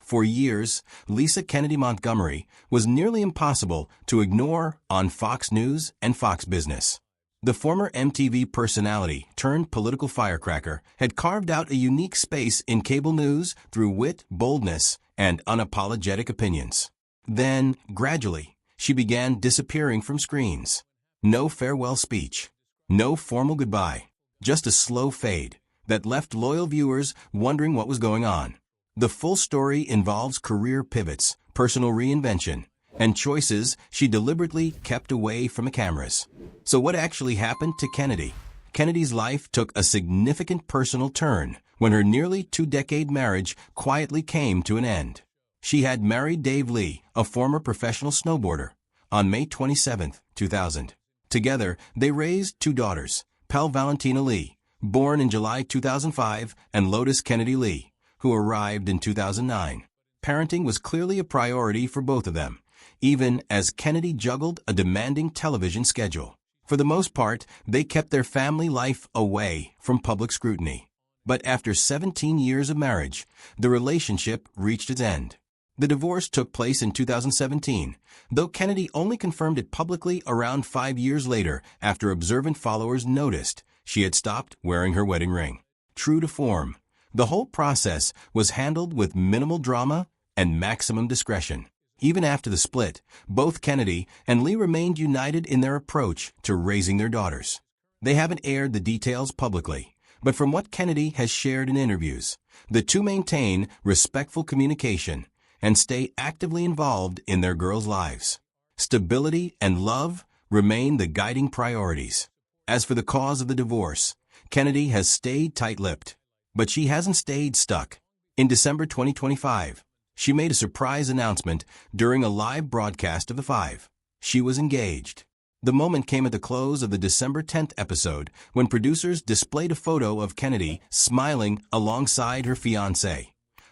For years, Lisa Kennedy Montgomery was nearly impossible to ignore on Fox News and Fox Business. The former MTV personality turned political firecracker had carved out a unique space in cable news through wit, boldness, and unapologetic opinions. Then, gradually, she began disappearing from screens. No farewell speech. No formal goodbye. Just a slow fade that left loyal viewers wondering what was going on. The full story involves career pivots, personal reinvention, and choices she deliberately kept away from the cameras. So what actually happened to Kennedy? Kennedy's life took a significant personal turn when her nearly two-decade marriage quietly came to an end. She had married Dave Lee, a former professional snowboarder, on May 27, 2000. Together, they raised two daughters, Pell Valentina Lee, born in July 2005, and Lotus Kennedy Lee, who arrived in 2009. Parenting was clearly a priority for both of them, even as Kennedy juggled a demanding television schedule. For the most part, they kept their family life away from public scrutiny. But after 17 years of marriage, the relationship reached its end. The divorce took place in 2017, though Kennedy only confirmed it publicly around 5 years later after observant followers noticed she had stopped wearing her wedding ring. True to form, the whole process was handled with minimal drama and maximum discretion. Even after the split, both Kennedy and Lee remained united in their approach to raising their daughters. They haven't aired the details publicly, but from what Kennedy has shared in interviews, the two maintain respectful communication and stay actively involved in their girls' lives. Stability and love remain the guiding priorities. As for the cause of the divorce, Kennedy has stayed tight-lipped, but she hasn't stayed stuck. In December 2025, she made a surprise announcement during a live broadcast of The Five. She was engaged. The moment came at the close of the December 10th episode when producers displayed a photo of Kennedy smiling alongside her fiancé,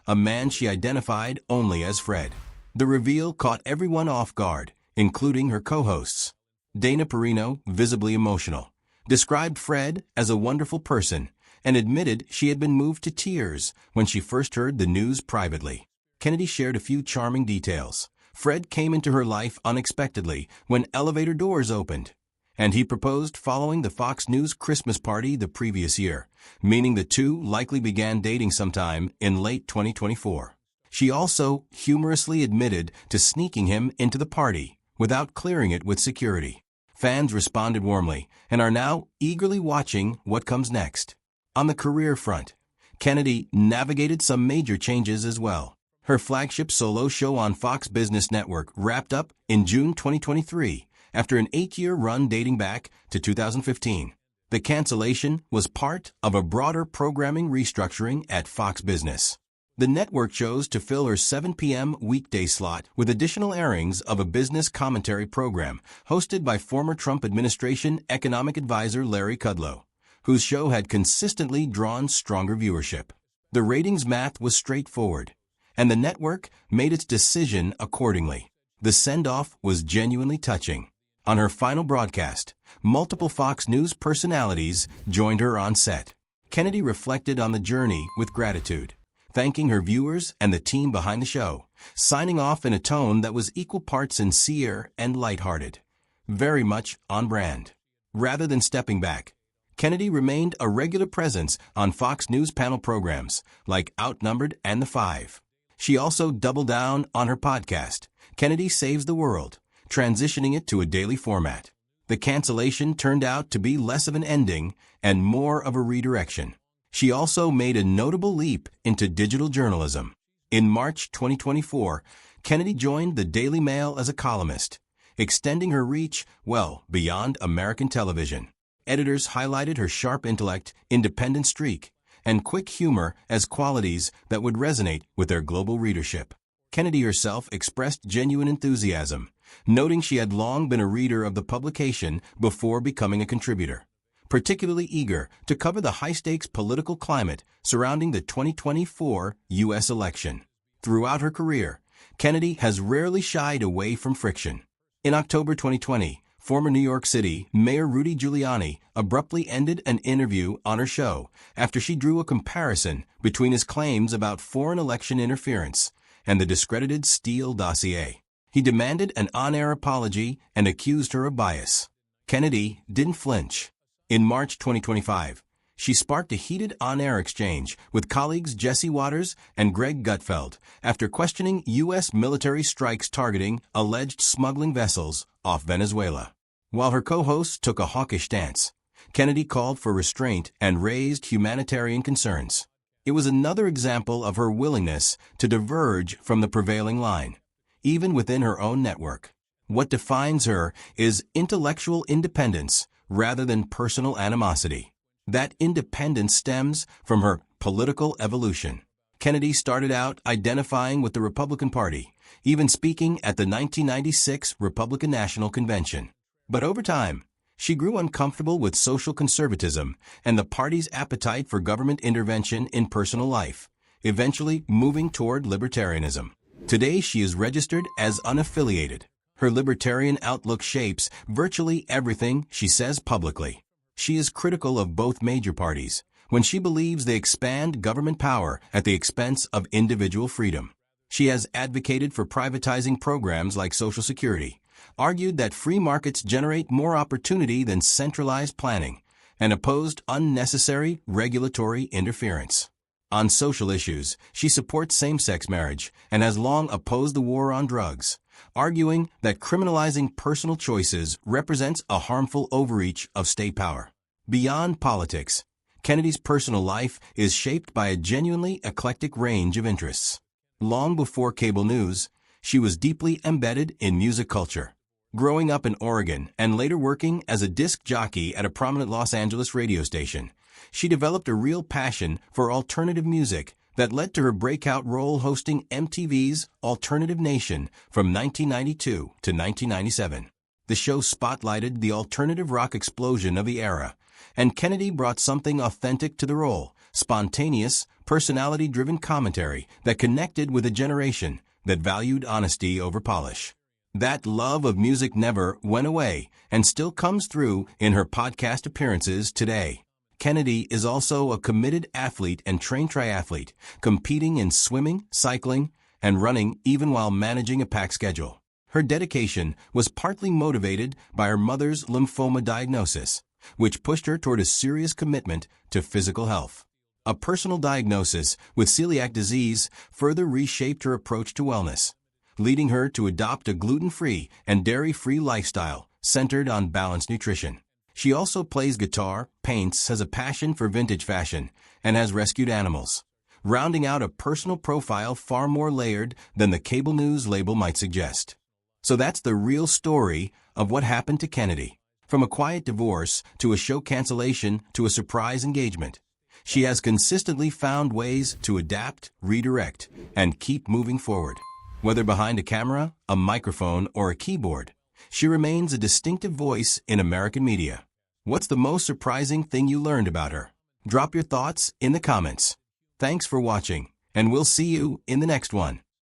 a man she identified only as Fred. The reveal caught everyone off guard, including her co-hosts. Dana Perino, visibly emotional, described Fred as a wonderful person and admitted she had been moved to tears when she first heard the news privately. Kennedy shared a few charming details. Fred came into her life unexpectedly when elevator doors opened, and he proposed following the Fox News Christmas party the previous year, meaning the two likely began dating sometime in late 2024. She also humorously admitted to sneaking him into the party without clearing it with security. Fans responded warmly and are now eagerly watching what comes next. On the career front, Kennedy navigated some major changes as well. Her flagship solo show on Fox Business Network wrapped up in June 2023 after an 8-year run dating back to 2015. The cancellation was part of a broader programming restructuring at Fox Business. The network chose to fill her 7 p.m. weekday slot with additional airings of a business commentary program hosted by former Trump administration economic advisor Larry Kudlow, whose show had consistently drawn stronger viewership. The ratings math was straightforward, and the network made its decision accordingly. The send-off was genuinely touching. On her final broadcast, multiple Fox News personalities joined her on set. Kennedy reflected on the journey with gratitude, thanking her viewers and the team behind the show, signing off in a tone that was equal parts sincere and lighthearted, very much on brand. Rather than stepping back, Kennedy remained a regular presence on Fox News panel programs like Outnumbered and The Five. She also doubled down on her podcast, Kennedy Saves the World, transitioning it to a daily format. The cancellation turned out to be less of an ending and more of a redirection. She also made a notable leap into digital journalism. In March 2024, Kennedy joined the Daily Mail as a columnist, extending her reach well beyond American television. Editors highlighted her sharp intellect, independent streak, and quick humor as qualities that would resonate with their global readership. Kennedy herself expressed genuine enthusiasm, noting she had long been a reader of the publication before becoming a contributor, particularly eager to cover the high-stakes political climate surrounding the 2024 U.S. election. Throughout her career, Kennedy has rarely shied away from friction. In October 2020, former New York City Mayor Rudy Giuliani abruptly ended an interview on her show after she drew a comparison between his claims about foreign election interference and the discredited Steele dossier. He demanded an on-air apology and accused her of bias. Kennedy didn't flinch. In March 2025, she sparked a heated on-air exchange with colleagues Jesse Waters and Greg Gutfeld after questioning U.S. military strikes targeting alleged smuggling vessels off Venezuela. While her co-hosts took a hawkish stance, Kennedy called for restraint and raised humanitarian concerns. It was another example of her willingness to diverge from the prevailing line, even within her own network. What defines her is intellectual independence rather than personal animosity. That independence stems from her political evolution. Kennedy started out identifying with the Republican Party, even speaking at the 1996 Republican National Convention. But over time, she grew uncomfortable with social conservatism and the party's appetite for government intervention in personal life, eventually moving toward libertarianism. Today, she is registered as unaffiliated. Her libertarian outlook shapes virtually everything she says publicly. She is critical of both major parties when she believes they expand government power at the expense of individual freedom. She has advocated for privatizing programs like Social Security, argued that free markets generate more opportunity than centralized planning, and opposed unnecessary regulatory interference. On social issues, she supports same-sex marriage and has long opposed the war on drugs, arguing that criminalizing personal choices represents a harmful overreach of state power. Beyond politics, Kennedy's personal life is shaped by a genuinely eclectic range of interests. Long before cable news, she was deeply embedded in music culture. Growing up in Oregon and later working as a disc jockey at a prominent Los Angeles radio station, she developed a real passion for alternative music that led to her breakout role hosting MTV's Alternative Nation from 1992 to 1997. The show spotlighted the alternative rock explosion of the era, and Kennedy brought something authentic to the role, spontaneous, personality-driven commentary that connected with a generation that valued honesty over polish. That love of music never went away and still comes through in her podcast appearances today. Kennedy is also a committed athlete and trained triathlete, competing in swimming, cycling, and running even while managing a packed schedule. Her dedication was partly motivated by her mother's lymphoma diagnosis, which pushed her toward a serious commitment to physical health. A personal diagnosis with celiac disease further reshaped her approach to wellness, leading her to adopt a gluten-free and dairy-free lifestyle centered on balanced nutrition. She also plays guitar, paints, has a passion for vintage fashion, and has rescued animals, rounding out a personal profile far more layered than the cable news label might suggest. So that's the real story of what happened to Kennedy. From a quiet divorce to a show cancellation to a surprise engagement, she has consistently found ways to adapt, redirect, and keep moving forward. Whether behind a camera, a microphone, or a keyboard, she remains a distinctive voice in American media. What's the most surprising thing you learned about her? Drop your thoughts in the comments. Thanks for watching, and we'll see you in the next one.